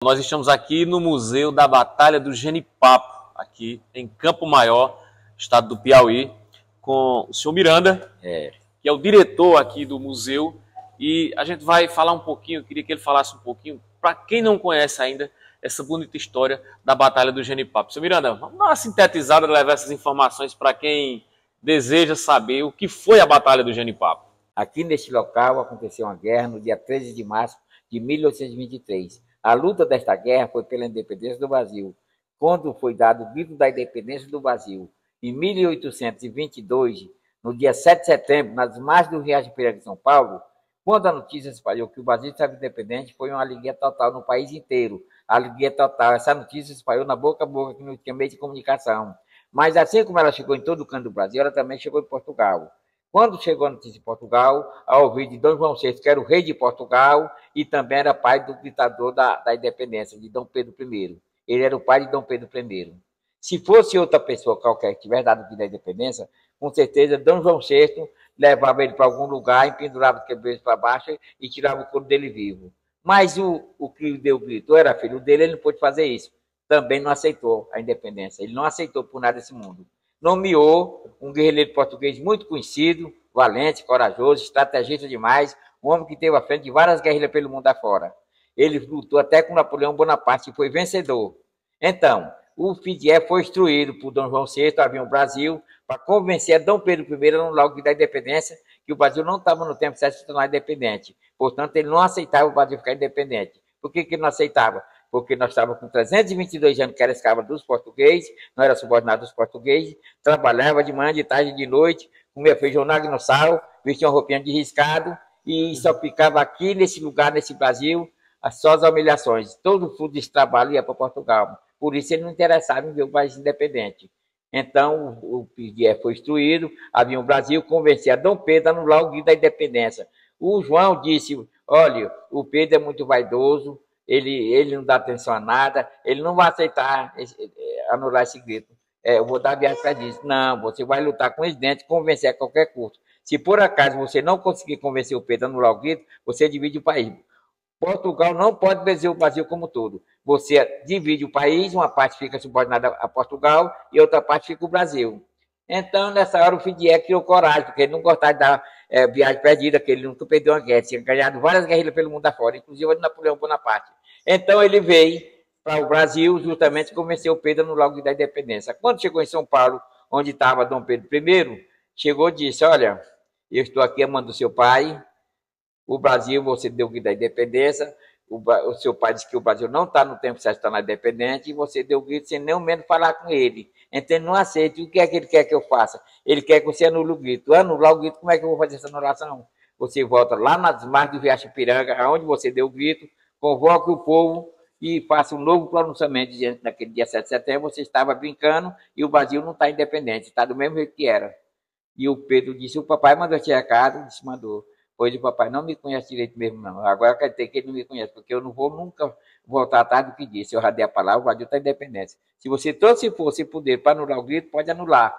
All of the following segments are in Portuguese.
Nós estamos aqui no Museu da Batalha do Genipapo, aqui em Campo Maior, estado do Piauí, com o senhor Miranda, que é o diretor aqui do museu, e a gente vai falar um pouquinho, eu queria que ele falasse um pouquinho, para quem não conhece ainda, essa bonita história da Batalha do Genipapo. Senhor Miranda, vamos dar uma sintetizada, levar essas informações para quem deseja saber o que foi a Batalha do Genipapo. Aqui neste local aconteceu uma guerra no dia 13 de março de 1823. A luta desta guerra foi pela independência do Brasil, quando foi dado o grito da independência do Brasil. Em 1822, no dia 7 de setembro, nas margens do Riacho Piranga de São Paulo, quando a notícia se espalhou que o Brasil estava independente, foi uma alegria total no país inteiro. A alegria total. Essa notícia se espalhou na boca a boca, que não tinha meio de comunicação. Mas assim como ela chegou em todo o canto do Brasil, ela também chegou em Portugal. Quando chegou a notícia em Portugal, ao ouvir de Dom João VI, que era o rei de Portugal e também era pai do ditador da independência, de Dom Pedro I. Ele era o pai de Dom Pedro I. Se fosse outra pessoa qualquer que tivesse dado o da independência, com certeza Dom João VI levava ele para algum lugar, empendurava o quebreiro para baixo e tirava o couro dele vivo. Mas o que deu o grito era filho dele, ele não pôde fazer isso. Também não aceitou a independência. Ele não aceitou por nada esse mundo. Nomeou um guerrilheiro português muito conhecido, valente, corajoso, estrategista demais, um homem que teve à frente de várias guerrilhas pelo mundo afora. Ele lutou até com Napoleão Bonaparte e foi vencedor. Então, o Fidié foi instruído por Dom João VI a vir ao Brasil para convencer a Dom Pedro I, no logo da independência, que o Brasil não estava no tempo certo de se tornar independente. Portanto, ele não aceitava o Brasil ficar independente. Por que ele não aceitava? Porque nós estávamos com 322 anos que era escravo dos portugueses, não era subordinado dos portugueses, trabalhava de manhã, de tarde, de noite, comia feijão no sal, vestia uma roupinha de riscado e só ficava aqui nesse lugar, nesse Brasil, só as humilhações. Todo o fruto desse trabalho ia para Portugal. Por isso ele não interessava em ver o país independente. Então o Pidié foi instruído, havia um Brasil, convencer a Dom Pedro a anular o grito da independência. O João disse, olha, o Pedro é muito vaidoso, ele não dá atenção a nada, ele não vai aceitar anular esse grito. Eu vou dar viagem para isso. Não, você vai lutar com os dentes, convencer a qualquer custo. Se por acaso você não conseguir convencer o Pedro a anular o grito, você divide o país. Portugal não pode vencer o Brasil como todo. Você divide o país, uma parte fica subordinada a Portugal e outra parte fica o Brasil. Então, nessa hora, o Fidié criou coragem, porque ele não gostava de dar viagem perdida, que ele nunca perdeu uma guerra, tinha ganhado várias guerrilhas pelo mundo afora, inclusive a de Napoleão Bonaparte. Então, ele veio para o Brasil justamente convencer o Pedro no logo da independência. Quando chegou em São Paulo, onde estava Dom Pedro I, chegou e disse, olha, eu estou aqui amando o seu pai, o Brasil, você deu o grito da independência, o seu pai disse que o Brasil não está no tempo certo de estar na independente, e você deu o grito sem nem ao menos falar com ele. Então ele não aceita. E o que é que ele quer que eu faça? Ele quer que você anule o grito. Anular o grito, como é que eu vou fazer essa anulação? Você volta lá nas margens do Riacho Piranga, aonde você deu o grito, convoque o povo e faça um novo pronunciamento, dizendo que naquele dia 7 de setembro você estava brincando e o Brasil não está independente, está do mesmo jeito que era. E o Pedro disse, o papai mandou esse recado, disse, mandou. Pois o papai não me conhece direito mesmo, não. Agora quer dizer que ele não me conhece, porque eu não vou nunca voltar atrás do que disse. Eu já dei a palavra, o Brasil está independente. Se você trouxe força e poder para anular o grito, pode anular.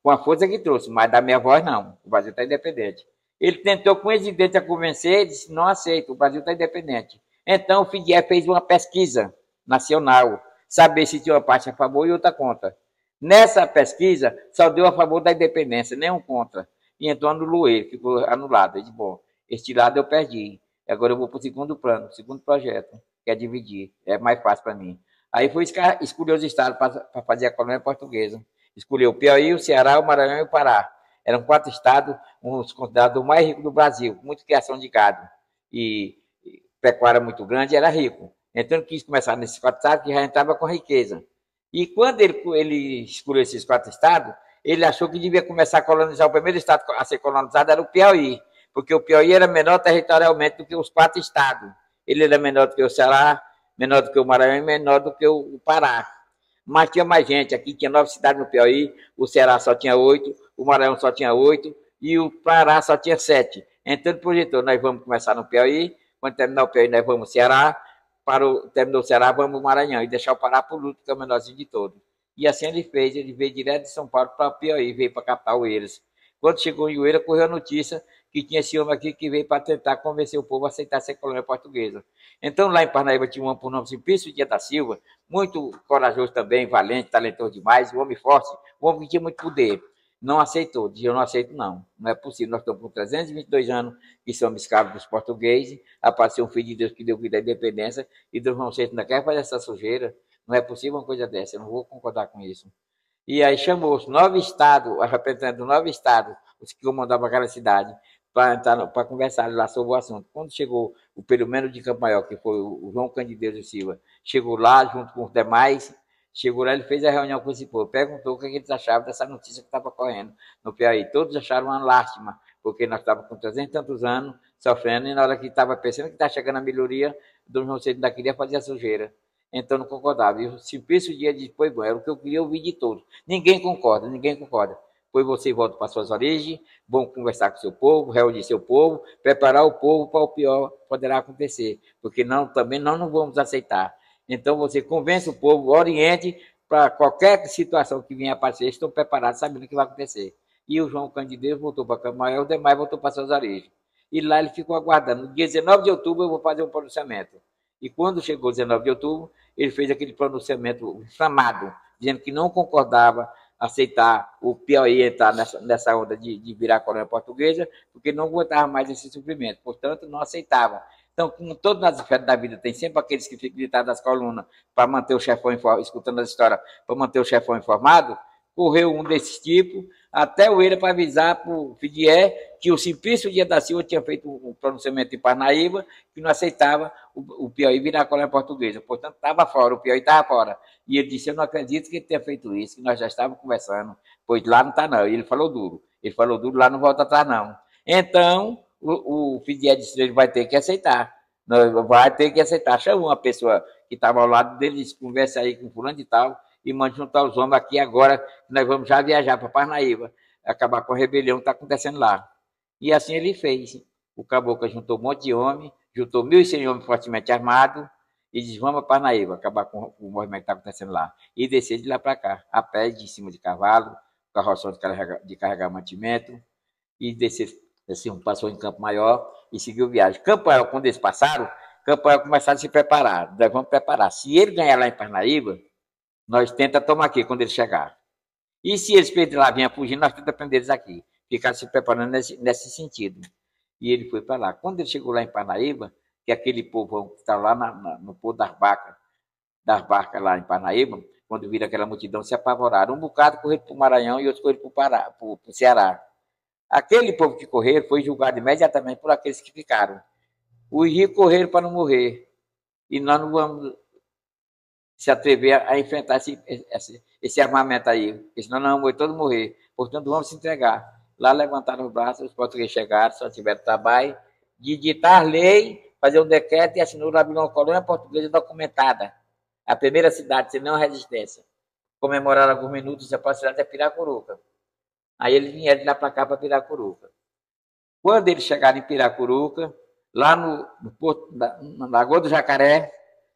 Com a força que trouxe, mas da minha voz, não. O Brasil está independente. Ele tentou com exigência a convencer, ele disse, não aceito, o Brasil está independente. Então o Fidié fez uma pesquisa nacional, saber se tinha uma parte a favor e outra contra. Nessa pesquisa, só deu a favor da independência, nenhum contra. E então anulou ele, ficou anulado. Ele disse, bom, este lado eu perdi. Agora eu vou para o segundo plano, segundo projeto, que é dividir. É mais fácil para mim. Aí foi escolher os estados para fazer a colônia portuguesa. Escolheu o Piauí, o Ceará, o Maranhão e o Pará. Eram 4 estados, uns considerados o mais rico do Brasil, com muita criação de gado. E pecuária muito grande, era rico. Então ele quis começar nesses 4 estados, que já entrava com riqueza. E quando ele escolheu esses 4 estados, ele achou que devia começar a colonizar. O primeiro estado a ser colonizado era o Piauí, porque o Piauí era menor territorialmente do que os 4 estados. Ele era menor do que o Ceará, menor do que o Maranhão e menor do que o Pará. Mas tinha mais gente. Aqui tinha 9 cidades no Piauí, o Ceará só tinha 8, o Maranhão só tinha 8 e o Pará só tinha 7. Então ele projetou, nós vamos começar no Piauí, quando terminar o Piauí nós vamos ao Ceará, terminou o Ceará, vamos ao Maranhão e deixar o Pará por último, que é o menorzinho de todos. E assim ele veio direto de São Paulo para Piauí, veio para a capital Oeiras. Quando chegou em Oeiras, correu a notícia que tinha esse homem aqui que veio para tentar convencer o povo a aceitar ser colônia portuguesa. Então, lá em Parnaíba tinha um homem por nome Simplício Dias da Silva, muito corajoso também, valente, talentoso demais, um homem forte, um homem que tinha muito poder. Não aceitou, dizia, eu não aceito não, não é possível, nós estamos com 322 anos que somos escravos dos portugueses, apareceu um filho de Deus que deu vida à independência, e Deus não aceita, não quer fazer essa sujeira, não é possível uma coisa dessa, eu não vou concordar com isso. E aí chamou os 9 estados, a representante dos 9 estados, os que comandavam aquela cidade, para conversar lá sobre o assunto. Quando chegou o Pelomeno de Campo Maior, que foi o João Cândido Silva, chegou lá junto com os demais, chegou lá, ele fez a reunião com esse povo, perguntou o que eles achavam dessa notícia que estava correndo no Piauí. Todos acharam uma lástima, porque nós estávamos com 300 e tantos anos sofrendo, e na hora que estava pensando que estava chegando a melhoria, Dom João VI ainda queria fazer a sujeira. Então não concordava. E o Simplício Dias disse, pois bom, era o que eu queria ouvir de todos. Ninguém concorda, ninguém concorda. Pois você volta para suas origens, vão conversar com o seu povo, reunir seu povo, preparar o povo para o pior poderá acontecer, porque não, também não vamos aceitar. Então você convence o povo, oriente para qualquer situação que venha aparecer, estão preparados, sabendo o que vai acontecer. E o João Cândido voltou para Campo Maior, o demais voltou para suas origens. E lá ele ficou aguardando. No dia 19 de outubro eu vou fazer um pronunciamento. E quando chegou 19 de outubro, ele fez aquele pronunciamento inflamado, dizendo que não concordava aceitar o Piauí entrar nessa onda de virar colônia portuguesa, porque não aguentava mais esse sofrimento, portanto, não aceitava. Então, como todas as esferas da vida, tem sempre aqueles que ficam gritados nas colunas para manter o chefão escutando as histórias, para manter o chefão informado, correu um desse tipo, até o Eira para avisar para o Fidié que o Simplício Dias da Silva tinha feito um pronunciamento em Parnaíba, que não aceitava o Piauí virar colônia portuguesa. Portanto, estava fora, o Piauí estava fora. E ele disse, eu não acredito que ele tenha feito isso, que nós já estávamos conversando, pois lá não está não. E ele falou duro. Ele falou duro, lá não volta atrás não. Então, o Fidié disse, ele vai ter que aceitar. Vai ter que aceitar. Chamou uma pessoa que estava ao lado dele, disse, conversa aí com fulano e tal, e mande juntar os homens aqui agora, que nós vamos já viajar para Parnaíba, acabar com a rebelião que está acontecendo lá. E assim ele fez. O caboclo juntou um monte de homens, juntou 1.100 homens fortemente armados, e disse, vamos para Parnaíba, acabar com o movimento que está acontecendo lá. E descer de lá para cá, a pé, de cima de cavalo, carroção de carregar mantimento, e descer, assim, passou em Campo Maior e seguiu viagem. Campo Maior, quando eles passaram, Campo Maior começaram a se preparar. Nós vamos preparar. Se ele ganhar lá em Parnaíba, nós tenta tomar aqui quando ele chegar. E se eles perderem lá, vinham fugindo, nós tenta prender eles aqui. Ficar se preparando nesse sentido. E ele foi para lá. Quando ele chegou lá em Parnaíba, que aquele povo que está lá no Porto das Barcas lá em Parnaíba, quando viram aquela multidão, se apavoraram. Um bocado correram para o Maranhão e outros correram para o Ceará. Aquele povo que correram foi julgado imediatamente por aqueles que ficaram. Os ricos correram para não morrer. E nós não vamos se atrever a enfrentar esse armamento aí, porque senão nós vamos todos morrer. Portanto, vamos se entregar. Lá levantaram os braços, os portugueses chegaram, só tiveram trabalho de ditar lei, fazer um decreto e assinou lá uma colônia portuguesa documentada. A primeira cidade, sem nenhuma resistência. Comemoraram alguns minutos, a próxima cidade é Piracuruca. Aí eles vieram de lá para cá, para Piracuruca. Quando eles chegaram em Piracuruca, lá no porto, na Lagoa do Jacaré,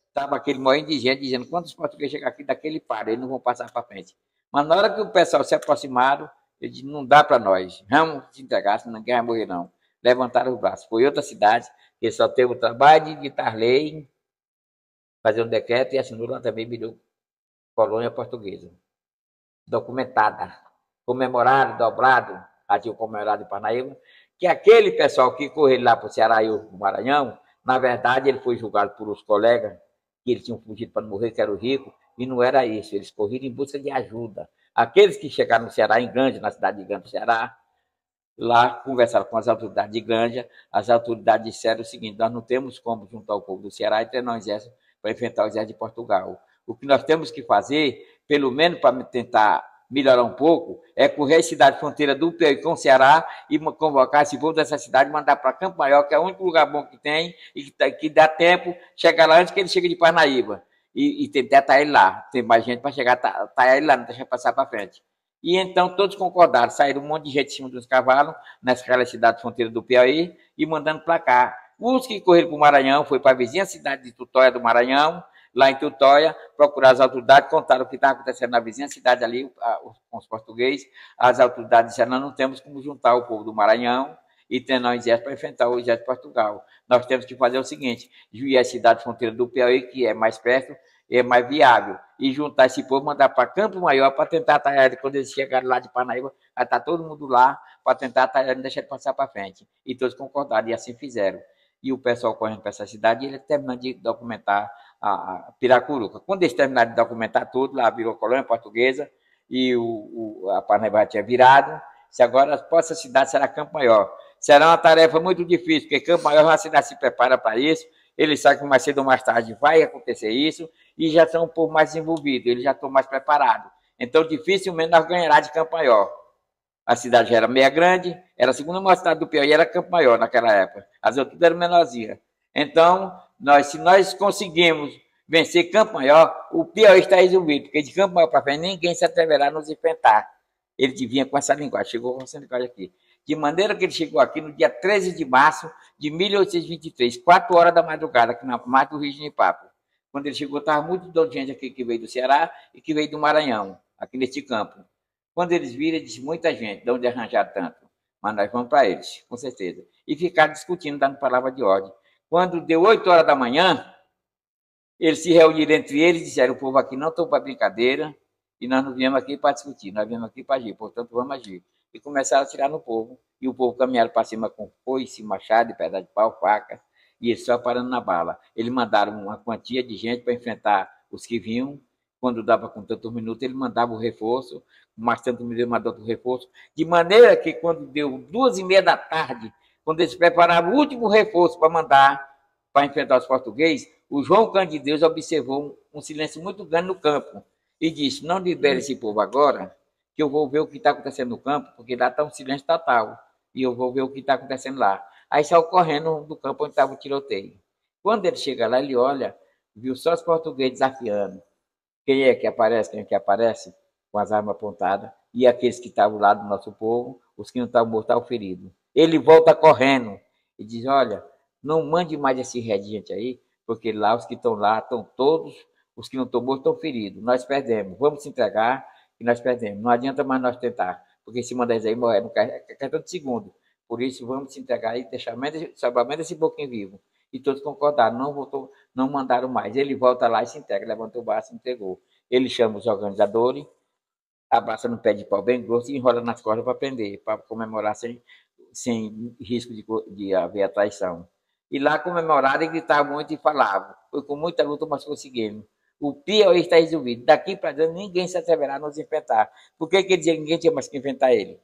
estava aquele moinho de gente dizendo, quando os portugueses chegarem aqui, daquele para, eles não vão passar para frente. Mas na hora que o pessoal se aproximaram, ele disse, não dá para nós, vamos se entregar, senão ninguém vai morrer não. Levantaram os braços. Foi outra cidade, que só teve o trabalho de ditar lei, fazer um decreto e assinou lá também, virou colônia portuguesa. Documentada, comemorado, dobrado, ativo comemorado em Parnaíba, que aquele pessoal que correu lá para o Ceará e o Maranhão, na verdade, ele foi julgado por os colegas, que eles tinham fugido para não morrer, que eram ricos, e não era isso, eles correram em busca de ajuda. Aqueles que chegaram no Ceará, em Granja, na cidade de Granja do Ceará, lá conversaram com as autoridades de Granja, as autoridades disseram o seguinte, nós não temos como juntar o povo do Ceará e treinar o exército para enfrentar o exército de Portugal. O que nós temos que fazer, pelo menos para tentar melhorar um pouco, é correr a cidade fronteira do Piauí com o Ceará e convocar esse povo dessa cidade e mandar para Campo Maior, que é o único lugar bom que tem e que dá tempo chegar lá antes que ele chegue de Parnaíba. E tentar estar ele lá. Tem mais gente para chegar, tá ele lá, não deixa passar para frente. E então todos concordaram, saíram um monte de gente em cima dos cavalos, nessa cidade fronteira do Piauí, e mandando para cá. Os que correram para o Maranhão, foi para a vizinha cidade de Tutóia do Maranhão, lá em Tutóia, procurar as autoridades, contaram o que estava acontecendo na vizinha cidade ali, com os portugueses. As autoridades disseram, nós não temos como juntar o povo do Maranhão e treinar o exército para enfrentar o exército de Portugal. Nós temos que fazer o seguinte: Juiz é a cidade fronteira do Piauí, que é mais perto, é mais viável, e juntar esse povo, mandar para Campo Maior para tentar atalhar. Quando eles chegarem lá de Parnaíba, vai estar todo mundo lá para tentar atalhar, não deixar de passar para frente. E todos concordaram, e assim fizeram. E o pessoal correndo para essa cidade, e ele terminando de documentar a Piracuruca. Quando eles terminaram de documentar tudo, lá virou colônia portuguesa, e a Parnaíba tinha virado. Se agora essa cidade será Campo Maior. Será uma tarefa muito difícil, porque Campo Maior, a cidade se prepara para isso, eles sabem que mais cedo ou mais tarde vai acontecer isso, e já são um pouco mais desenvolvidos, eles já estão mais preparados. Então, dificilmente nós ganhará de Campo Maior. A cidade já era meia grande, era a segunda maior cidade do Piauí, era Campo Maior naquela época. As outras eram menorzinhas. Então, se nós conseguimos vencer Campo Maior, o Piauí está resolvido, porque de Campo Maior para frente ninguém se atreverá a nos enfrentar. Ele vinha com essa linguagem, chegou com essa linguagem aqui. De maneira que ele chegou aqui no dia 13 de março de 1823, 4 horas da madrugada, aqui na margem do Rio Genipapo. Quando ele chegou, estava muito de gente aqui que veio do Ceará e que veio do Maranhão, aqui neste campo. Quando eles viram, ele disse: muita gente, de onde arranjar tanto? Mas nós vamos para eles, com certeza. E ficaram discutindo, dando palavra de ordem. Quando deu 8 horas da manhã, eles se reuniram entre eles e disseram: o povo aqui não está para brincadeira, e nós não viemos aqui para discutir, nós viemos aqui para agir, portanto vamos agir. E começaram a atirar no povo, e o povo caminharam para cima com foice, machado, pedaço de pau, faca, e eles só parando na bala. Eles mandaram uma quantia de gente para enfrentar os que vinham. Quando dava com tantos minutos, ele mandava o reforço, mais tantos minutos ele mandava o reforço, de maneira que quando deu 2h30 da tarde, quando eles preparavam o último reforço para mandar para enfrentar os portugueses, o João Cândido Deus observou um silêncio muito grande no campo e disse: não libere esse povo agora, que eu vou ver o que está acontecendo no campo, porque lá está um silêncio total, e eu vou ver o que está acontecendo lá. Aí saiu correndo do campo onde estava o tiroteio. Quando ele chega lá, ele olha, viu só os portugueses desafiando. Quem é que aparece? Quem é que aparece? Com as armas apontadas. E aqueles que estavam lá do nosso povo, os que não estavam mortos, estavam feridos. Ele volta correndo e diz: olha, não mande mais esse ré de gente aí, porque lá os que estão lá estão todos, os que não estão mortos estão feridos. Nós perdemos. Vamos se entregar e nós perdemos. Não adianta mais nós tentar, porque se mandar isso aí morrer, não é questão de segundo. Por isso, vamos se entregar e deixar sobrar menos esse pouquinho vivo. E todos concordaram, não mandaram mais. Ele volta lá e se entrega, levantou o braço e entregou. Ele chama os organizadores, abraça no pé de pau bem grosso e enrola nas cordas para prender, para comemorar sem risco de haver a traição. E lá comemoraram e gritavam muito e falavam. Foi com muita luta, mas conseguimos. O Piauí está resolvido. Daqui para diante, ninguém se atreverá a nos enfrentar. Por que ele dizia que ninguém tinha mais que enfrentar ele?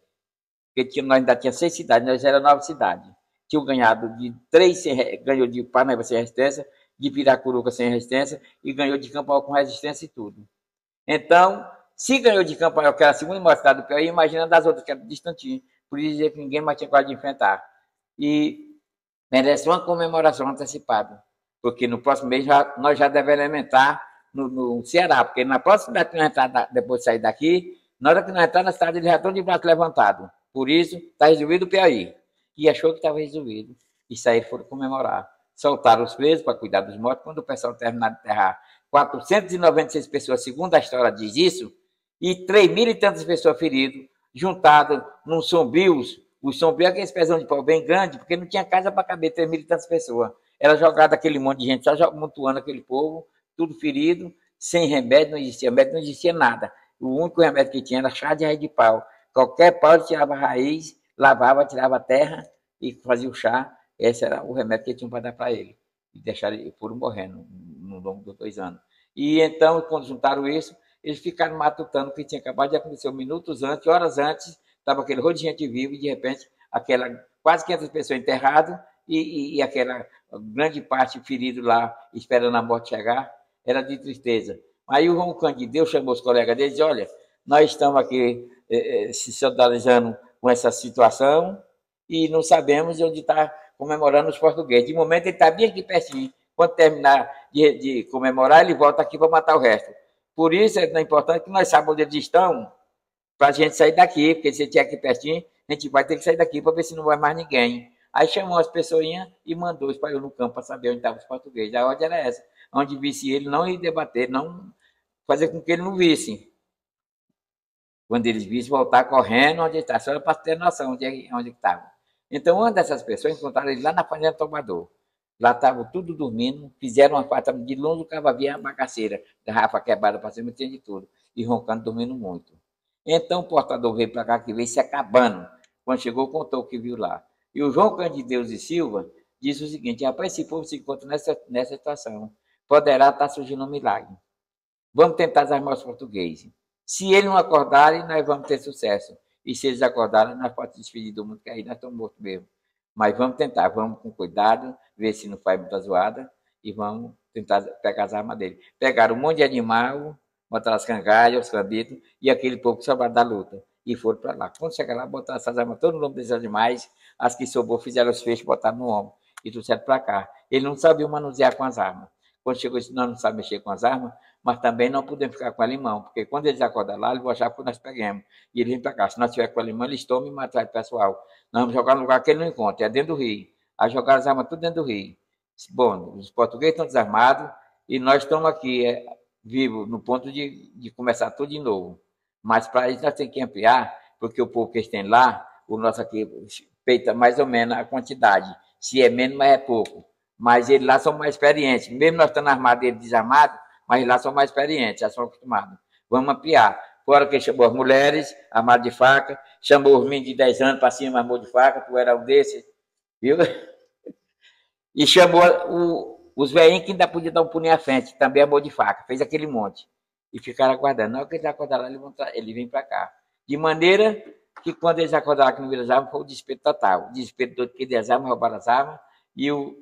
Porque nós ainda tínhamos 6 cidades, nós éramos 9 cidades. Tinham ganhado de 3, ganhou de Parnaíba sem resistência, de Piracuruca sem resistência, e ganhou de Campo Maior com resistência e tudo. Então, se ganhou de Campo Maior, que era a segunda maior cidade do Piauí, imagina das outras, que eram distantinhas. Por isso dizer que ninguém mais tinha coragem de enfrentar. E merece uma comemoração antecipada, porque no próximo mês nós já devemos elementar no Ceará, porque na próxima cidade que nós entrar, depois de sair daqui, na hora que nós entrar na cidade, eles já estão de braço levantado. Por isso, está resolvido o Piauí. E achou que estava resolvido. E saíram, foram comemorar. Soltaram os presos para cuidar dos mortos. Quando o pessoal terminar de enterrar 496 pessoas, segundo a história diz isso, e 3.000 e tantas pessoas feridas, juntadas num sombrios. Os sombrios é aqueles pezão de pau bem grande, porque não tinha casa para caber 3.000 e tantas pessoas. Era jogado aquele monte de gente, só amontoando aquele povo, tudo ferido, sem remédio, não existia médico, não existia nada. O único remédio que tinha era chá de raiz de pau. Qualquer pau ele tirava a raiz, lavava, tirava a terra e fazia o chá. Esse era o remédio que tinham para dar para ele. E deixaram ele foram morrendo no longo dos 2 anos. E então, quando juntaram isso, eles ficaram matutando o que tinha acabado de acontecer minutos antes, horas antes, estava aquele rolo de gente viva e, de repente, aquela quase 500 pessoas enterradas e aquela grande parte ferida lá, esperando a morte chegar, era de tristeza. Aí o João Cândido Deus chamou os colegas dele e disse: olha, nós estamos aqui se solidarizando com essa situação e não sabemos onde está comemorando os portugueses. De momento, ele está bem aqui pertinho. Quando terminar de comemorar, ele volta aqui para matar o resto. Por isso, é importante que nós saibamos onde eles estão, para a gente sair daqui, porque se ele estiver aqui pertinho, a gente vai ter que sair daqui para ver se não vai mais ninguém. Aí chamou as pessoinhas e mandou, espalhou no campo para saber onde estavam os portugueses. A ordem era essa: onde visse ele, não ir debater, não fazer com que ele não visse. Quando eles vissem, voltar correndo onde está, só para ter noção onde estava. Então, uma dessas pessoas encontraram ele lá na Fazenda Tomador. Lá estavam tudo dormindo, fizeram uma quarta de longe, o cabo via a bagaceira, garrafa quebrada para cima, tinha de tudo, e roncando, dormindo muito. Então o portador veio para cá, que veio se acabando. Quando chegou, contou o que viu lá. E o João Cândido de Deus e Silva disse o seguinte: rapaz, esse povo se encontra nessa situação. Poderá estar surgindo um milagre. Vamos tentar desarmar os portugueses. Se eles não acordarem, nós vamos ter sucesso. E se eles acordarem, nós podemos despedir do mundo, que aí nós estamos mortos mesmo. Mas vamos tentar, vamos com cuidado, ver se não faz muita zoada, e vamos tentar pegar as armas dele. Pegaram um monte de animal, botaram as cangalhas, os cambitos, e aquele povo que sobrou da luta. E foram para lá. Quando chegaram lá, botaram essas armas todo no ombro desses animais, as que sobrou fizeram os feixes, botaram no ombro, e trouxeram para cá. Ele não sabia manusear com as armas. Quando chegou, ele disse: nós não sabemos mexer com as armas, mas também não podemos ficar com a limão, porque quando eles acordam lá, eles vão achar que nós pegamos. E eles vêm para cá. Se nós tiver com a limão, eles tomam e matam o pessoal. Nós vamos jogar no lugar que ele não encontra, é dentro do rio. Aí jogaram as armas tudo dentro do rio. Bom, os portugueses estão desarmados e nós estamos aqui vivos, no ponto de começar tudo de novo. Mas para isso nós temos que ampliar, porque o povo que eles têm lá, o nosso aqui peita mais ou menos a quantidade. Se é menos, mas é pouco. Mas eles lá são mais experientes. Mesmo nós estando armados, eles desarmados, mas lá são mais experientes, já são acostumados. Vamos ampliar. Fora que chamou as mulheres, armadas de faca, chamou os meninos de 10 anos para cima, armou de faca, tu era um desses, viu? E chamou os velhinhos que ainda podiam dar um pulinho à frente, também armou de faca, fez aquele monte. E ficaram aguardando. Na hora que eles acordaram lá, eles vêm para cá. De maneira que quando eles acordaram aqui no Vila das Armas, foi o desespero total. O desespero todo que as armas, roubaram as armas, e o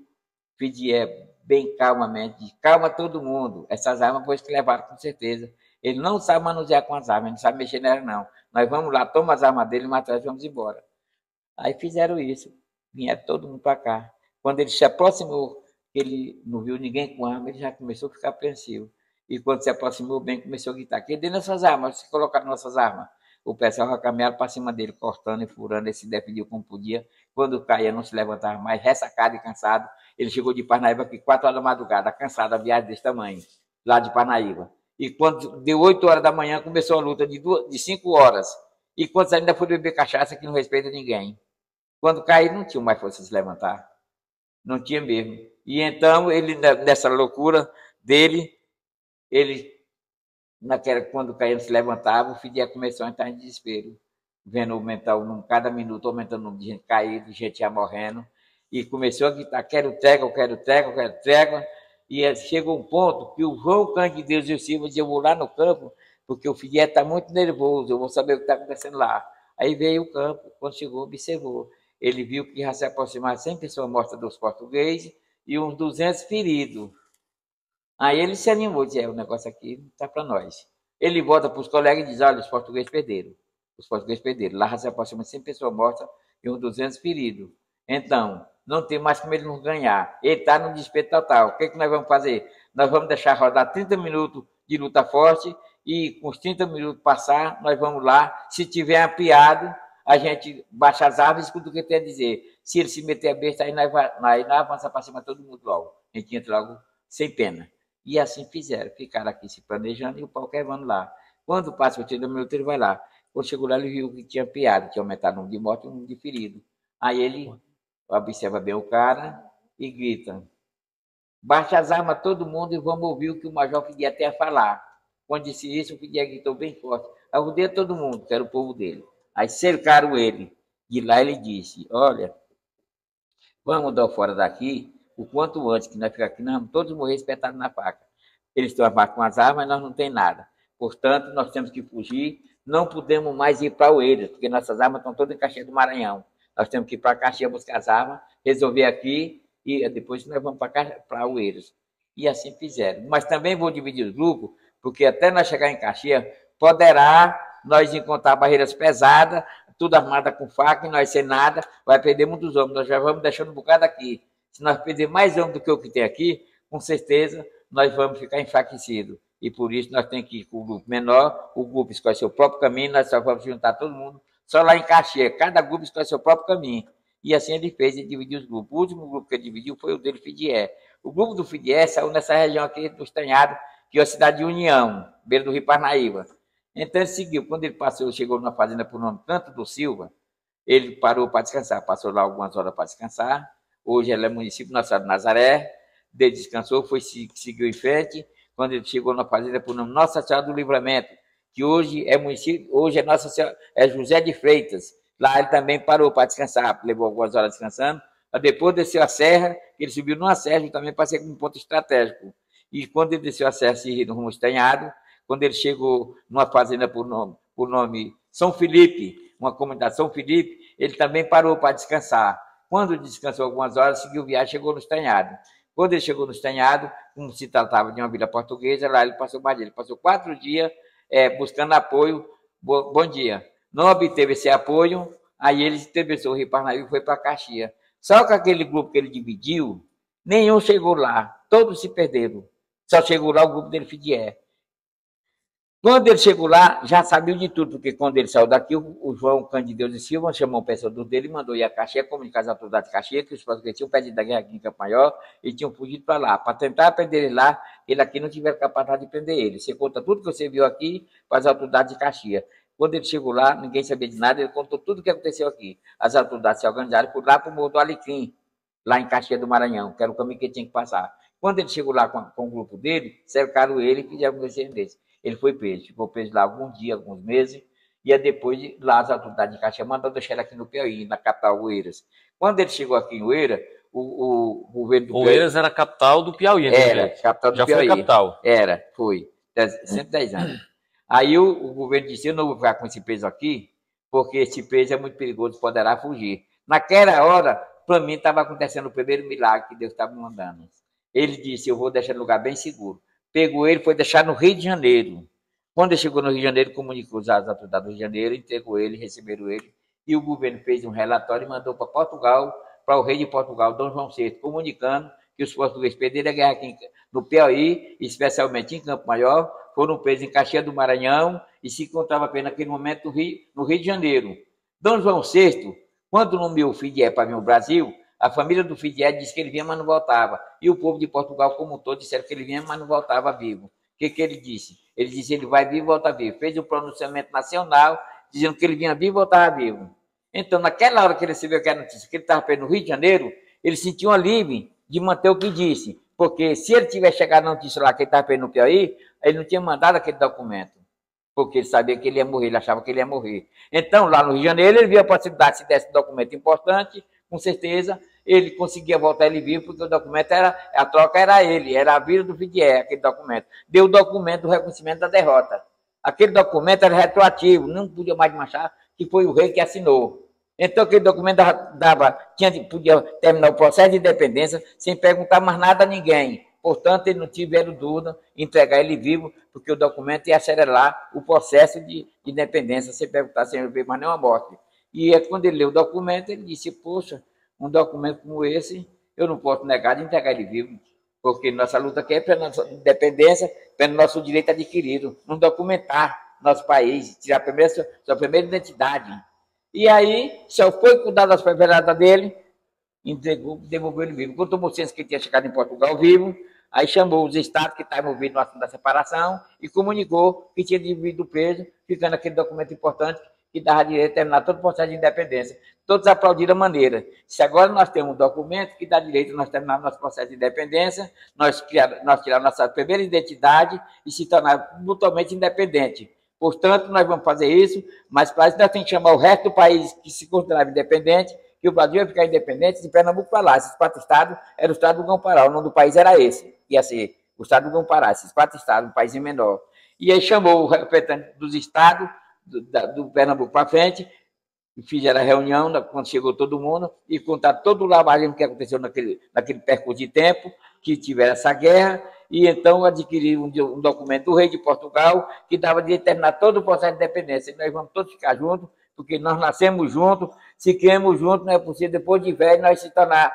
Fidié, bem calmamente, calma todo mundo. Essas armas foi que levaram com certeza. Ele não sabe manusear com as armas, ele não sabe mexer nelas, não. Nós vamos lá, toma as armas dele, mas atrás vamos embora. Aí fizeram isso, vieram todo mundo para cá. Quando ele se aproximou, ele não viu ninguém com arma, ele já começou a ficar apreensivo. E quando se aproximou bem, começou a gritar: cadê nossas armas? Se colocaram nossas armas. O pessoal já caminharam para cima dele, cortando e furando, ele se defendia como podia. Quando caía, não se levantava mais, ressacado e cansado. Ele chegou de Parnaíba aqui 4 horas da madrugada, cansado, a viagem desse tamanho, lá de Parnaíba. E quando deu 8 horas da manhã, começou a luta de 5 horas. E quando ainda foi beber cachaça, que não respeita ninguém. Quando caiu, não tinha mais força de se levantar. Não tinha mesmo. E então, ele, nessa loucura dele, ele, quando caía, se levantava, o Fidié começou a entrar em desespero, vendo aumentar, cada minuto aumentando o número de gente caída, de gente já morrendo. E começou a gritar: quero trégua, quero trégua, quero trégua. E chegou um ponto que o João Cândido de Deus e o Silva diziam: eu vou lá no campo, porque o Fidié está muito nervoso, eu vou saber o que está acontecendo lá. Aí veio o campo, quando chegou, observou. Ele viu que já se aproximaram 100 pessoas mortas dos portugueses e uns 200 feridos. Aí ele se animou, disse: o negócio aqui não está para nós. Ele volta para os colegas e diz: olha, os portugueses perderam. Os portugueses perderam. Lá já se aproximam 100 pessoas mortas e uns 200 feridos. Então, não tem mais como ele não ganhar. Ele está no desespero total. O que nós vamos fazer? Nós vamos deixar rodar 30 minutos de luta forte e com os 30 minutos passar, nós vamos lá. Se tiver ampliado, a gente baixa as árvores e escuta o que tem a dizer. Se ele se meter a besta, aí nós avança para cima todo mundo logo. A gente entra logo sem pena. E assim fizeram. Ficaram aqui se planejando e o pau quebrando lá. Quando passa os 30 minutos, ele vai lá. Quando chegou lá, ele viu que tinha ampliado, tinha aumentado o número de mortos e o número de feridos. Aí ele observa bem o cara e grita: baixa as armas todo mundo e vamos ouvir o que o Major Fidié tem a falar. Quando disse isso, o Fidié gritou bem forte: arrudei todo mundo, que era o povo dele. Aí cercaram ele. De lá ele disse: olha, vamos dar fora daqui o quanto antes, que nós ficamos aqui, nós vamos todos morrer espetados na faca. Eles estão armados com as armas, mas nós não temos nada. Portanto, nós temos que fugir, não podemos mais ir para Oeiras, porque nossas armas estão todas em Caxias do Maranhão. Nós temos que ir para Caxias buscar as armas, resolver aqui e depois nós vamos para Oeiras. E assim fizeram. Mas também vou dividir os grupos, porque até nós chegar em Caxias, poderá nós encontrar barreiras pesadas, tudo armada com faca, e nós sem nada, vai perder muitos homens. Nós já vamos deixando um bocado aqui. Se nós perder mais homens do que o que tem aqui, com certeza nós vamos ficar enfraquecidos. E por isso nós temos que ir com o grupo menor, o grupo escolhe seu próprio caminho, nós só vamos juntar todo mundo só lá em Caxias. Cada grupo escolhe seu próprio caminho. E assim ele fez, ele dividiu os grupos. O último grupo que ele dividiu foi o dele, Fidié. O grupo do Fidié saiu nessa região aqui do Estanhado, que é a cidade de União, beira do Rio Parnaíba. Então ele seguiu. Quando ele passou, chegou numa fazenda por nome Canto do Silva, ele parou para descansar, passou lá algumas horas para descansar. Hoje ele é município Nossa Senhora de Nazaré, ele descansou, seguiu em frente. Quando ele chegou na fazenda por nome Nossa Senhora do Livramento, que hoje é município, hoje é Nossa Senhora, é José de Freitas. Lá ele também parou para descansar, levou algumas horas descansando. Depois desceu a serra, ele subiu numa serra também para ser um ponto estratégico. E quando ele desceu a serra, no rumo Estanhado, quando ele chegou numa fazenda por nome São Felipe, uma comunidade São Felipe, ele também parou para descansar. Quando descansou algumas horas, seguiu viagem, chegou no Estanhado. Quando ele chegou no Estanhado, como se tratava de uma vila portuguesa, lá ele passou mais dia. Ele passou 4 dias buscando apoio. Bom dia. Não obteve esse apoio, aí ele atravessou o Rio Parnaíba e foi para Caxias. Só que aquele grupo que ele dividiu, nenhum chegou lá, todos se perderam. Só chegou lá o grupo dele, Fidié. Quando ele chegou lá, já sabia de tudo, porque quando ele saiu daqui, o João Cândido de Silva chamou o pensador dele, mandou ir a Caxias, comunicar às autoridades de Caxias, que os portugueses tinham perdido da guerra aqui em Campo Maior e tinham fugido para lá, para tentar prender ele lá, ele aqui não tiver capacidade de prender ele. Você conta tudo que você viu aqui para as autoridades de Caxias. Quando ele chegou lá, ninguém sabia de nada, ele contou tudo o que aconteceu aqui. As autoridades se organizaram por lá para o Morro do Alecrim, lá em Caxias do Maranhão, que era o caminho que ele tinha que passar. Quando ele chegou lá com o grupo dele, cercaram ele e fizeram um desse. Ele foi preso, ficou preso lá alguns dias, alguns meses, e depois lá as autoridades de Caxias mandaram deixar ele aqui no Piauí, na capital Oeiras. Quando ele chegou aqui em Oeiras, o governo do Piauí... Oeiras era a capital do Piauí, né? Era, capital do Já Piauí. foi capital. Era, foi. 110 anos. Aí o governo disse, eu não vou ficar com esse preso aqui, porque esse preso é muito perigoso, poderá fugir. Naquela hora, para mim, estava acontecendo o primeiro milagre que Deus estava me mandando. Ele disse, eu vou deixar no lugar bem seguro. Pegou ele, foi deixar no Rio de Janeiro. Quando ele chegou no Rio de Janeiro, comunicou as autoridades do Rio de Janeiro, entregou ele, receberam ele, e o governo fez um relatório e mandou para Portugal, para o rei de Portugal, Dom João VI, comunicando que os portugueses perderam a guerra aqui no Piauí, especialmente em Campo Maior, foram presos em Caxias do Maranhão e se encontravam apenas naquele momento no Rio de Janeiro. Dom João VI, quando nomeou o Fidié para vir ao Brasil, a família do Fidié disse que ele vinha, mas não voltava. E o povo de Portugal, como um todo, disseram que ele vinha, mas não voltava vivo. O que ele disse? Ele disse que ele vai vir e volta vivo. Fez um pronunciamento nacional, dizendo que ele vinha vivo e voltava vivo. Então, naquela hora que ele recebeu aquela notícia, que ele estava preso no Rio de Janeiro, ele sentiu um alívio de manter o que disse. Porque se ele tivesse chegado a notícia lá que ele estava preso no Piauí, ele não tinha mandado aquele documento. Porque ele sabia que ele ia morrer, ele achava que ele ia morrer. Então, lá no Rio de Janeiro, ele viu a possibilidade, se desse um documento importante, com certeza, ele conseguia voltar ele vivo, porque o documento era, a troca era ele, era a vida do Fidié, aquele documento. Deu o documento do reconhecimento da derrota. Aquele documento era retroativo, não podia mais desmanchar, que foi o rei que assinou. Então, aquele documento podia terminar o processo de independência sem perguntar mais nada a ninguém. Portanto, ele não tiveram dúvida em entregar ele vivo, porque o documento ia acelerar o processo de independência sem perguntar, sem ver mais nenhuma morte. E quando ele leu o documento, ele disse, poxa, um documento como esse, eu não posso negar de entregar ele vivo, porque nossa luta aqui é pela nossa independência, pelo nosso direito adquirido, não documentar nosso país, tirar sua primeira identidade. E aí, só foi cuidar das propriedades dele, entregou, devolveu ele vivo. Quando tomou ciência que ele tinha chegado em Portugal vivo, aí chamou os estados que estavam envolvidos no assunto da separação e comunicou que tinha dividido o peso, ficando aquele documento importante que dava direito a terminar todo o processo de independência. Todos aplaudiram a maneira. Se agora nós temos um documento que dá direito a nós terminar nosso processo de independência, nós tiramos nossa primeira identidade e se tornar mutuamente independente. Portanto, nós vamos fazer isso, mas para isso nós temos que chamar o resto do país que se considerava independente, que o Brasil ia ficar independente de Pernambuco para lá. Esses 4 estados eram o estado do Grão-Pará, o nome do país era esse, ia ser o estado do Grão-Pará, esses 4 estados, um país menor. E aí chamou o representante dos estados, do Pernambuco para frente, fizeram a reunião, quando chegou todo mundo, e contaram todo o lavagem que aconteceu naquele percurso de tempo, que tiveram essa guerra, e então adquiriram um documento do rei de Portugal, que dava de terminar todo o processo de independência. E nós vamos todos ficar juntos, porque nós nascemos juntos, se criamos juntos, não é possível, depois de velho, nós se tornar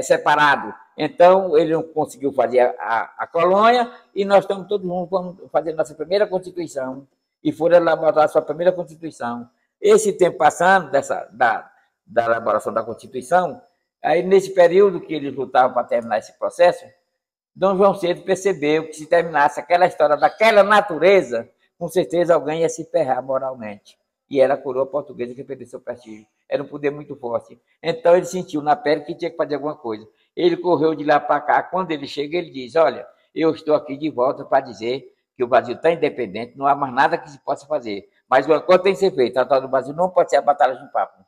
separados. Então, ele não conseguiu fazer a colônia, e nós estamos todos juntos, vamos fazer nossa primeira Constituição, e foram elaborar a sua primeira Constituição. Esse tempo passando, da elaboração da Constituição, aí nesse período que eles lutavam para terminar esse processo, Dom João VI percebeu que se terminasse aquela história daquela natureza, com certeza alguém ia se ferrar moralmente. E era a coroa portuguesa que perdeu seu prestígio. era um poder muito forte. Então ele sentiu na pele que tinha que fazer alguma coisa. Ele correu de lá para cá. Quando ele chega, ele diz: olha, eu estou aqui de volta para dizer que o Brasil está independente, não há mais nada que se possa fazer. Mas uma coisa tem que ser feita: a Tratado do Brasil não pode ser a Batalha de Papo.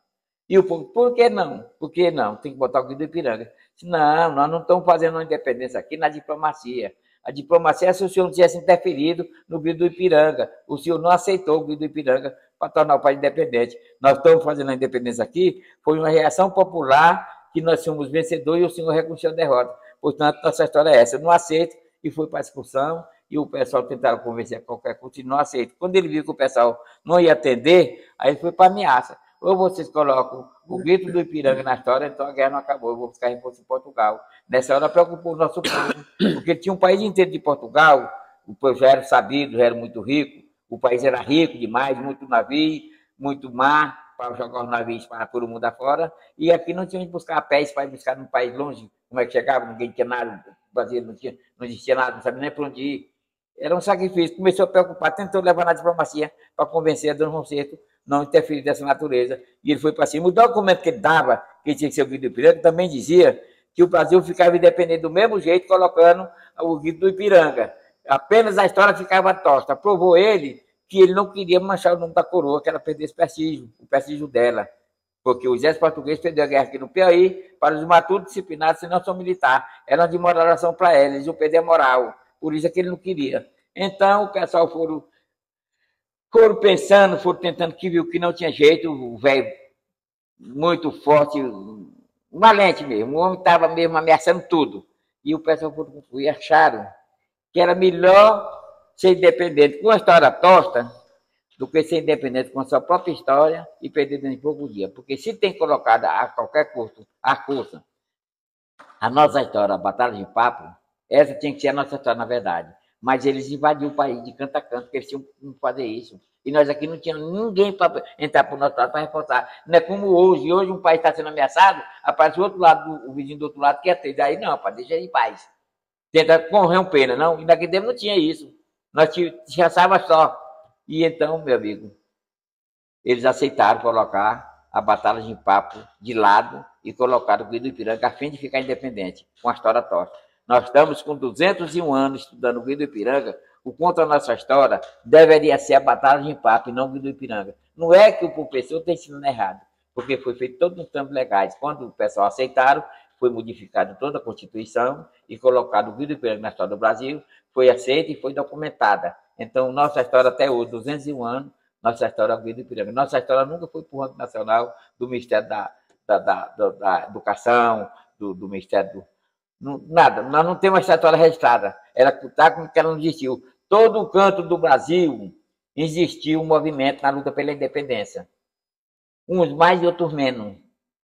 E o povo: por que não? Por que não? Tem que botar o Guido do Ipiranga. Não, nós não estamos fazendo uma independência aqui na diplomacia. A diplomacia é se o senhor não tivesse interferido no Guido do Ipiranga. O senhor não aceitou o Guido do Ipiranga para tornar o país independente. Nós estamos fazendo a independência aqui, foi uma reação popular que nós somos vencedores e o senhor reconheceu a derrota. Portanto, nossa história é essa. Eu não aceito, e foi para a discussão, e o pessoal tentaram convencer a qualquer custo e não aceito. Quando ele viu que o pessoal não ia atender, aí ele foi para ameaça. Ou vocês colocam o grito do Ipiranga na história, então a guerra não acabou, eu vou ficar em Portugal. Nessa hora preocupou o nosso povo, porque tinha um país inteiro de Portugal, o povo já era sabido, já era muito rico, o país era rico demais, muito navio, muito mar, para jogar os navios para todo mundo afora, e aqui não tinha onde buscar pés para ir buscar num país longe, como é que chegava, ninguém tinha nada, o Brasil não existia nada, não sabia nem para onde ir. Era um sacrifício, começou a preocupar, tentou levar na diplomacia para convencer a Dom João VI não interferir dessa natureza, e ele foi para cima. O documento que ele dava, que tinha que ser o Guido do Ipiranga, também dizia que o Brasil ficava independente do mesmo jeito, colocando o Guido do Ipiranga. Apenas a história ficava torta. Provou ele que ele não queria manchar o nome da coroa, que ela perdesse prestígio, o prestígio dela. Porque o exército português perdeu a guerra aqui no Piauí para os matutos disciplinados, se não são militares. Era uma desmoralização para eles, eles iam perder a moral. Por isso é que ele não queria. Então, o pessoal foram pensando, foram tentando, que viu que não tinha jeito, o velho muito forte, valente mesmo, o homem estava mesmo ameaçando tudo. E o pessoal foi, acharam que era melhor ser independente com uma história tosta do que ser independente com a sua própria história e perder dentro de pouco dia. Porque se tem colocado a qualquer custo, a nossa história, a Batalha de Papo, essa tinha que ser a nossa história, na verdade. Mas eles invadiram o país de canto a canto, porque eles tinham que fazer isso. E nós aqui não tínhamos ninguém para entrar para o nosso lado para reportar. Não é como hoje. Hoje um país está sendo ameaçado, aparece o outro lado, o vizinho do outro lado quer ter. Daí não, rapaz, deixa ele em paz. Tenta correr um pena, não. E naquele tempo não tinha isso. Nós descansava só. E então, meu amigo, eles aceitaram colocar a Batalha de Papo de lado e colocaram o Guido do Ipiranga a fim de ficar independente, com a história torta. Nós estamos com 201 anos estudando o Guido do Ipiranga. O conto da nossa história deveria ser a Batalha de Papo e não o Guido do Ipiranga. Não é que o professor está ensinando errado, porque foi feito todos os termos legais. Quando o pessoal aceitaram, foi modificado toda a Constituição e colocado o Guido do Ipiranga na história do Brasil, foi aceita e foi documentada. Então, nossa história até hoje, 201 anos, nossa história é o Guido do Ipiranga. Nossa história nunca foi para o Banco Nacional, do Ministério da Educação, do Ministério do... Nada, nós não temos uma história registrada. Ela está como que ela não existiu. Todo o canto do Brasil existiu um movimento na luta pela independência. Uns mais e outros menos.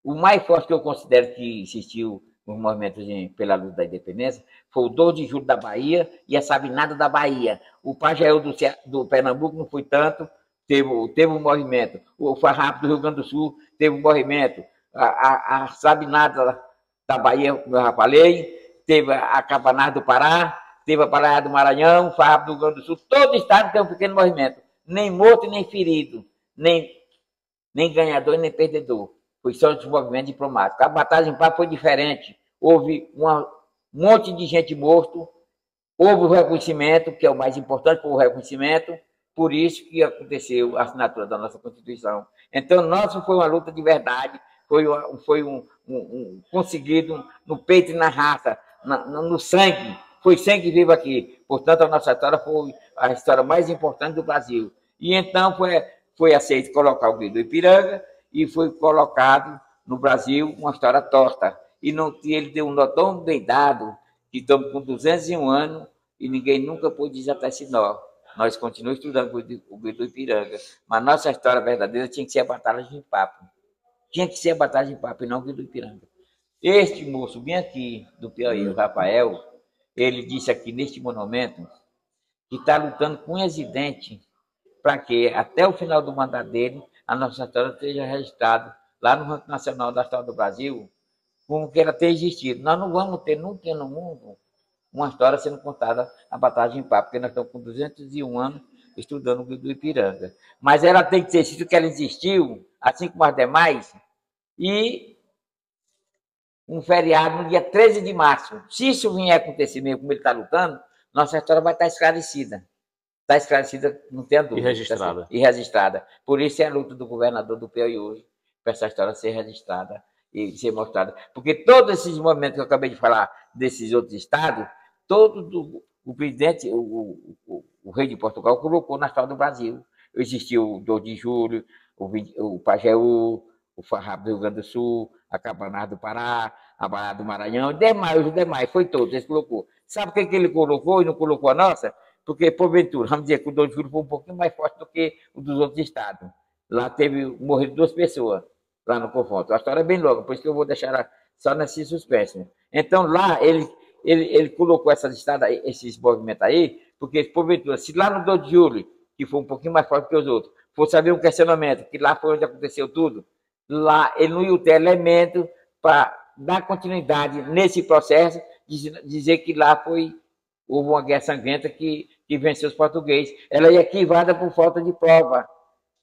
O mais forte que eu considero que existiu nos movimentos pela luta da independência foi o 12 de julho da Bahia e a Sabinada da Bahia. O Pajeú do Pernambuco não foi tanto, teve um movimento. O Farrapo do Rio Grande do Sul teve um movimento. A Sabinada da Bahia, como eu já falei, teve a Cabanagem do Pará, teve a Pará do Maranhão, o Farrapo do Rio Grande do Sul. Todo estado tem um pequeno movimento. Nem morto, nem ferido, nem ganhador, nem perdedor. Foi só esse movimento diplomático. A Batalha de Papo foi diferente. Houve um monte de gente morto, houve o reconhecimento, que é o mais importante, foi o reconhecimento, por isso que aconteceu a assinatura da nossa Constituição. Então, nossa foi uma luta de verdade, foi conseguido no peito e na raça, no sangue, foi sangue vivo aqui. Portanto, a nossa história foi a história mais importante do Brasil. E então foi aceito colocar o Guido do Ipiranga e foi colocado no Brasil uma história torta. E ele deu um nó tão bem dado que estamos com 201 anos e ninguém nunca pôde desatar esse nó. Nós continuamos estudando o Guido do Ipiranga, mas nossa história verdadeira tinha que ser a Batalha de Papo. Tinha que ser a Batalha de Papo e não o Guido do Ipiranga. Este moço bem aqui do Piauí, o Rafael, ele disse aqui neste monumento que está lutando com unhas e dentes para que até o final do mandato dele a nossa história esteja registrada lá no Banco Nacional da História do Brasil, como que ela tenha existido. Nós não vamos ter nunca no mundo uma história sendo contada a Batalha de Papo, porque nós estamos com 201 anos estudando o Guido do Ipiranga. Mas ela tem que ter sido que ela existiu, assim como as demais, e um feriado no dia 13 de março. Se isso vier acontecer mesmo como ele está lutando, nossa história vai estar esclarecida. Está esclarecida, não tem dúvida. E registrada. E registrada. Por isso é a luta do governador do Piauí hoje, para essa história ser registrada e ser mostrada. Porque todos esses movimentos que eu acabei de falar, desses outros estados, o presidente, o rei de Portugal, colocou na história do Brasil. Existiu o 2 de julho, o Pajeú, o Farrapo do Rio Grande do Sul, a Cabanagem do Pará, a Barra do Maranhão, os demais, foi todos, ele colocou. Sabe o que ele colocou e não colocou a nossa? Porque, porventura, vamos dizer que o 2 de julho foi um pouquinho mais forte do que o dos outros estados. Lá morreram 2 pessoas, lá no confronto. A história é bem longa, por isso que eu vou deixar ela só nesse suspense. Então, lá, ele colocou esses movimentos aí, porque, porventura, se lá no 2 de julho, que foi um pouquinho mais forte que os outros, fosse haver um questionamento, que lá foi onde aconteceu tudo, lá ele não ia ter elemento para dar continuidade nesse processo, dizer que lá houve uma guerra sangrenta que venceu os portugueses. Ela ia arquivada por falta de prova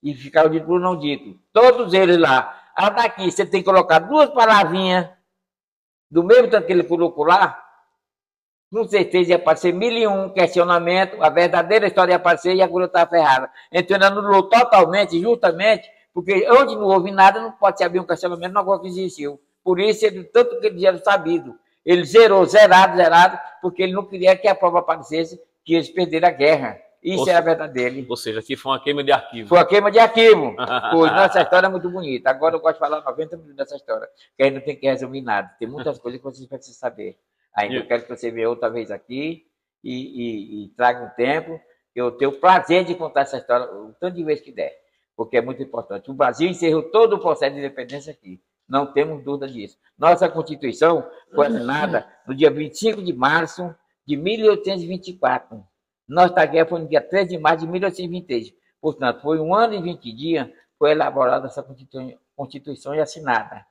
e ficava dito por não dito. Todos eles lá. Ah, daqui você tem que colocar 2 palavrinhas do mesmo tanto que ele colocou lá, com certeza ia aparecer 1001 questionamentos, a verdadeira história ia aparecer e a agulha estava ferrada. Então ele anulou totalmente, justamente, porque onde não houve nada, não pode se abrir um questionamento na coisa que existiu. Por isso, tanto que ele já era sabido. Ele zerado, porque ele não queria que a prova aparecesse que eles perderam a guerra. Isso era a verdade dele. Ou seja, aqui foi uma queima de arquivo. Foi uma queima de arquivo. Pois, nossa história é muito bonita. Agora eu gosto de falar 90 minutos dessa história, que aí não tem que resumir nada. Tem muitas coisas que vocês precisam saber. Ainda eu quero que você venha outra vez aqui e traga um tempo. Eu tenho o prazer de contar essa história o tanto de vezes que der, porque é muito importante. O Brasil encerrou todo o processo de independência aqui. Não temos dúvida disso. Nossa Constituição foi assinada no dia 25 de março de 1824. Nossa guerra foi no dia 13 de março de 1823. Portanto, foi 1 ano e 20 dias foi elaborada essa Constituição e assinada.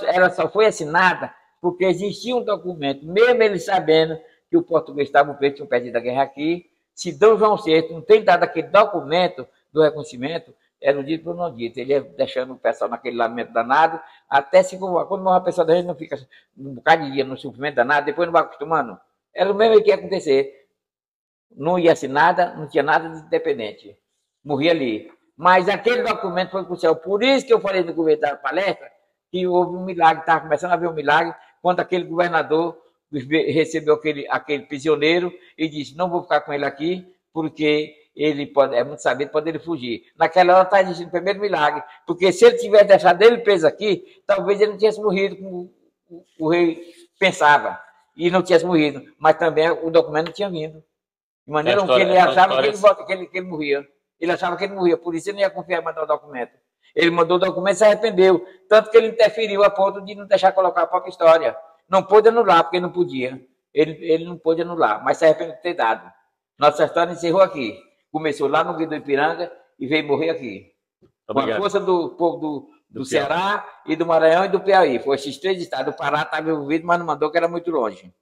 Ela só foi assinada porque existia um documento, mesmo eles sabendo que o português estava preso, tinham perdido a guerra aqui. Se D. João VI não tem dado aquele documento do reconhecimento, era o dito por não dito. Ele ia deixando o pessoal naquele lamento danado, até se convocar. Quando morre a pessoa da gente, não fica um bocado de dia no sofrimento danado, depois não vai acostumando. Era o mesmo que ia acontecer. Não ia ser nada, não tinha nada de independente. Morria ali. Mas aquele documento foi para o céu. Por isso que eu falei no governo da palestra que houve um milagre, estava começando a haver um milagre, quando aquele governador recebeu aquele prisioneiro e disse, não vou ficar com ele aqui, porque ele é muito sabido, pode ele fugir. Naquela hora está existindo o primeiro milagre, porque se ele tivesse deixado ele preso aqui, talvez ele não tivesse morrido como o rei pensava, e não tivesse morrido, mas também o documento não tinha vindo. De maneira que ele achava que ele morria. Ele achava que ele morria, por isso ele não ia confiar em mandar o documento. Ele mandou o documento e se arrependeu, tanto que ele interferiu a ponto de não deixar colocar a própria história. Não pôde anular, porque não podia. Ele não pôde anular, mas se arrependeu de ter dado. Nossa história encerrou aqui. Começou lá no Rio do Ipiranga e veio morrer aqui. Com a força do povo do Ceará e do Maranhão e do Piauí. Foi esses 3 estados. O Pará estava envolvido, mas não mandou, que era muito longe.